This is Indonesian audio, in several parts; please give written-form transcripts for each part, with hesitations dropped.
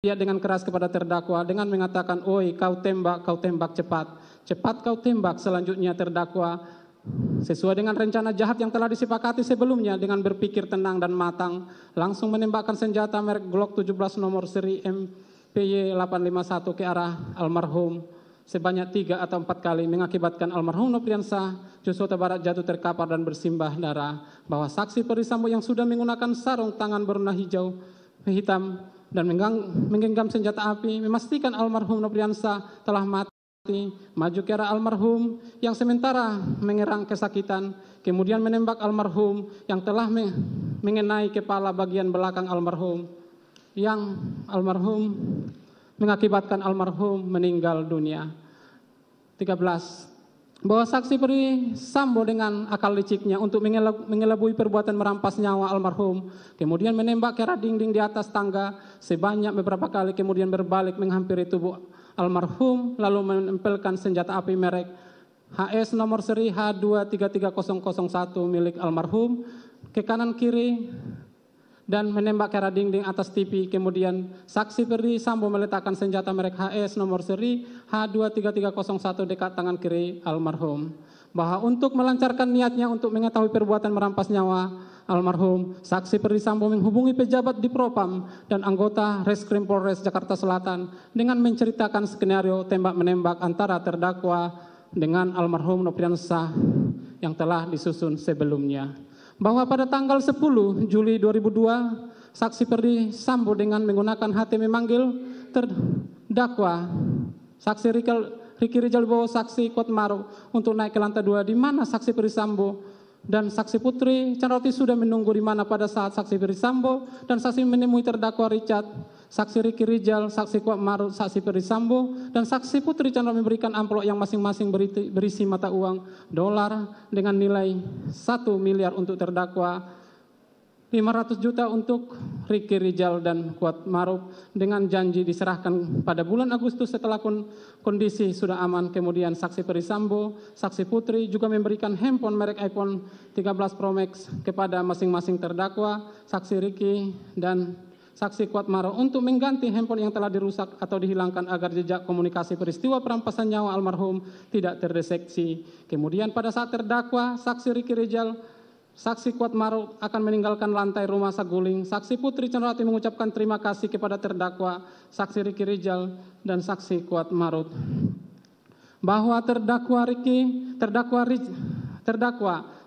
dia dengan keras kepada terdakwa dengan mengatakan, "Oi, kau tembak cepat. Cepat kau tembak." Selanjutnya terdakwa sesuai dengan rencana jahat yang telah disepakati sebelumnya dengan berpikir tenang dan matang, langsung menembakkan senjata merek Glock 17 nomor seri MPY 851 ke arah almarhum sebanyak 3 atau 4 kali, mengakibatkan almarhum Nopriansah Yosua Huta Barat jatuh terkapar dan bersimbah darah. Bahwa saksi Perdisambo yang sudah menggunakan sarung tangan berwarna hijau hitam dan menggenggam senjata api memastikan almarhum Nopriansah telah mati, maju ke arah almarhum yang sementara mengerang kesakitan, kemudian menembak almarhum yang telah mengenai kepala bagian belakang almarhum, yang almarhum mengakibatkan almarhum meninggal dunia. 13. Bahwa saksi Perdisambo dengan akal liciknya untuk mengelabui perbuatan merampas nyawa almarhum, kemudian menembak ke arah dinding di atas tangga sebanyak beberapa kali, kemudian berbalik menghampiri tubuh almarhum lalu menempelkan senjata api merek HS nomor seri H233001 milik almarhum ke kanan kiri dan menembak ke arah dinding atas TV. Kemudian saksi Perdisambo meletakkan senjata merek HS nomor seri H23301 dekat tangan kiri almarhum. Bahwa untuk melancarkan niatnya untuk mengetahui perbuatan merampas nyawa almarhum, saksi Perdisambo menghubungi pejabat di Propam dan anggota Reskrim Polres Jakarta Selatan dengan menceritakan skenario tembak-menembak antara terdakwa dengan almarhum Nopriansah yang telah disusun sebelumnya. Bahwa pada tanggal 10 Juli 2002, saksi Perdisambo dengan menggunakan HT memanggil terdakwa saksi Riki Rizal Wibowo, saksi Kuatmaruf untuk naik ke lantai 2, di mana saksi Perdisambo dan saksi Putri Candrawati sudah menunggu di mana pada saat saksi Perdisambo dan saksi menemui terdakwa Richard, saksi Riki Rizal, saksi Kuatmaruf, saksi Perdisambo dan saksi Putri Candrawati memberikan amplop yang masing-masing berisi mata uang dolar dengan nilai 1 miliar untuk terdakwa, 500 juta untuk Riki Rizal dan Kuatmaruf dengan janji diserahkan pada bulan Agustus setelah kondisi sudah aman. Kemudian saksi Perdisambo, saksi Putri juga memberikan handphone merek iPhone 13 Pro Max kepada masing-masing terdakwa, saksi Riki dan saksi Kuatmaruf untuk mengganti handphone yang telah dirusak atau dihilangkan agar jejak komunikasi peristiwa perampasan nyawa almarhum tidak terdeteksi. Kemudian pada saat terdakwa, saksi Riki Rizal, saksi Kuatmaruf akan meninggalkan lantai rumah saguling, saksi Putri Candrawati mengucapkan terima kasih kepada terdakwa, saksi Riki Rizal dan saksi Kuatmaruf. Bahwa terdakwa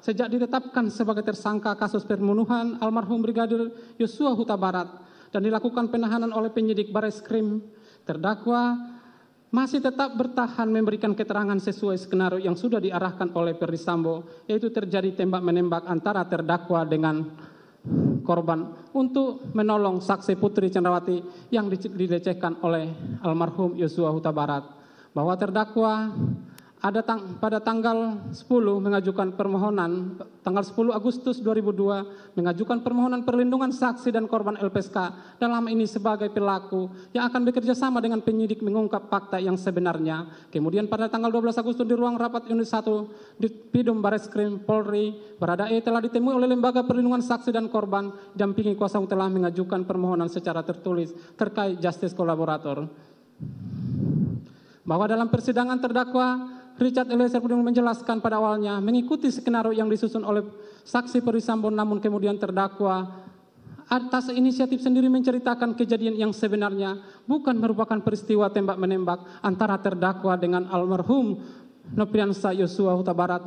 sejak ditetapkan sebagai tersangka kasus pembunuhan almarhum Brigadir Yosua Huta Barat dan dilakukan penahanan oleh penyidik Bareskrim, terdakwa masih tetap bertahan memberikan keterangan sesuai skenario yang sudah diarahkan oleh Perdisambo, yaitu terjadi tembak-menembak antara terdakwa dengan korban untuk menolong saksi Putri Candrawati yang dilecehkan oleh almarhum Yosua Huta Barat. Bahwa terdakwa pada tanggal 10 mengajukan permohonan, tanggal 10 Agustus 2002 mengajukan permohonan perlindungan saksi dan korban LPSK dalam ini sebagai pelaku yang akan bekerja sama dengan penyidik mengungkap fakta yang sebenarnya. Kemudian pada tanggal 12 Agustus di ruang rapat unit 1 di Pidum Bareskrim Polri, Baradae telah ditemui oleh Lembaga Perlindungan Saksi dan Korban, dampingi kuasa hukum telah mengajukan permohonan secara tertulis terkait justice kolaborator. Bahwa dalam persidangan terdakwa Richard Eliezer Pudium menjelaskan pada awalnya mengikuti skenario yang disusun oleh saksi Perdisambo, namun kemudian terdakwa atas inisiatif sendiri menceritakan kejadian yang sebenarnya bukan merupakan peristiwa tembak-menembak antara terdakwa dengan almarhum Nopriansah Yosua Huta Barat,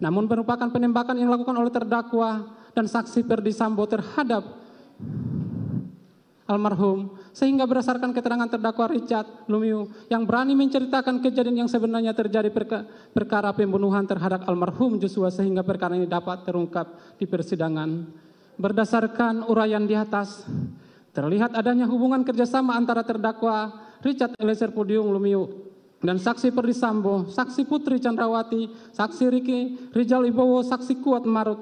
namun merupakan penembakan yang dilakukan oleh terdakwa dan saksi Perdisambo terhadap almarhum, sehingga berdasarkan keterangan terdakwa Richard Lumiu yang berani menceritakan kejadian yang sebenarnya terjadi perkara pembunuhan terhadap almarhum Joshua, sehingga perkara ini dapat terungkap di persidangan. Berdasarkan uraian di atas, terlihat adanya hubungan kerjasama antara terdakwa Richard Eliezer Pudium Lumiu dan saksi Perdisambo, saksi Putri Candrawati, saksi Riki Rizal Wibowo, saksi Kuatmaruf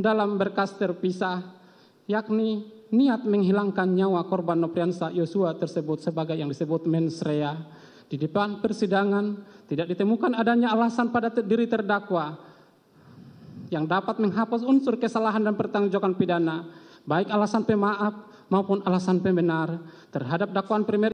dalam berkas terpisah, yakni niat menghilangkan nyawa korban Nopriansah Yosua tersebut sebagai yang disebut mens rea. Di depan persidangan tidak ditemukan adanya alasan pada diri terdakwa yang dapat menghapus unsur kesalahan dan pertanggungjawaban pidana, baik alasan pemaaf maupun alasan pembenar terhadap dakwaan primer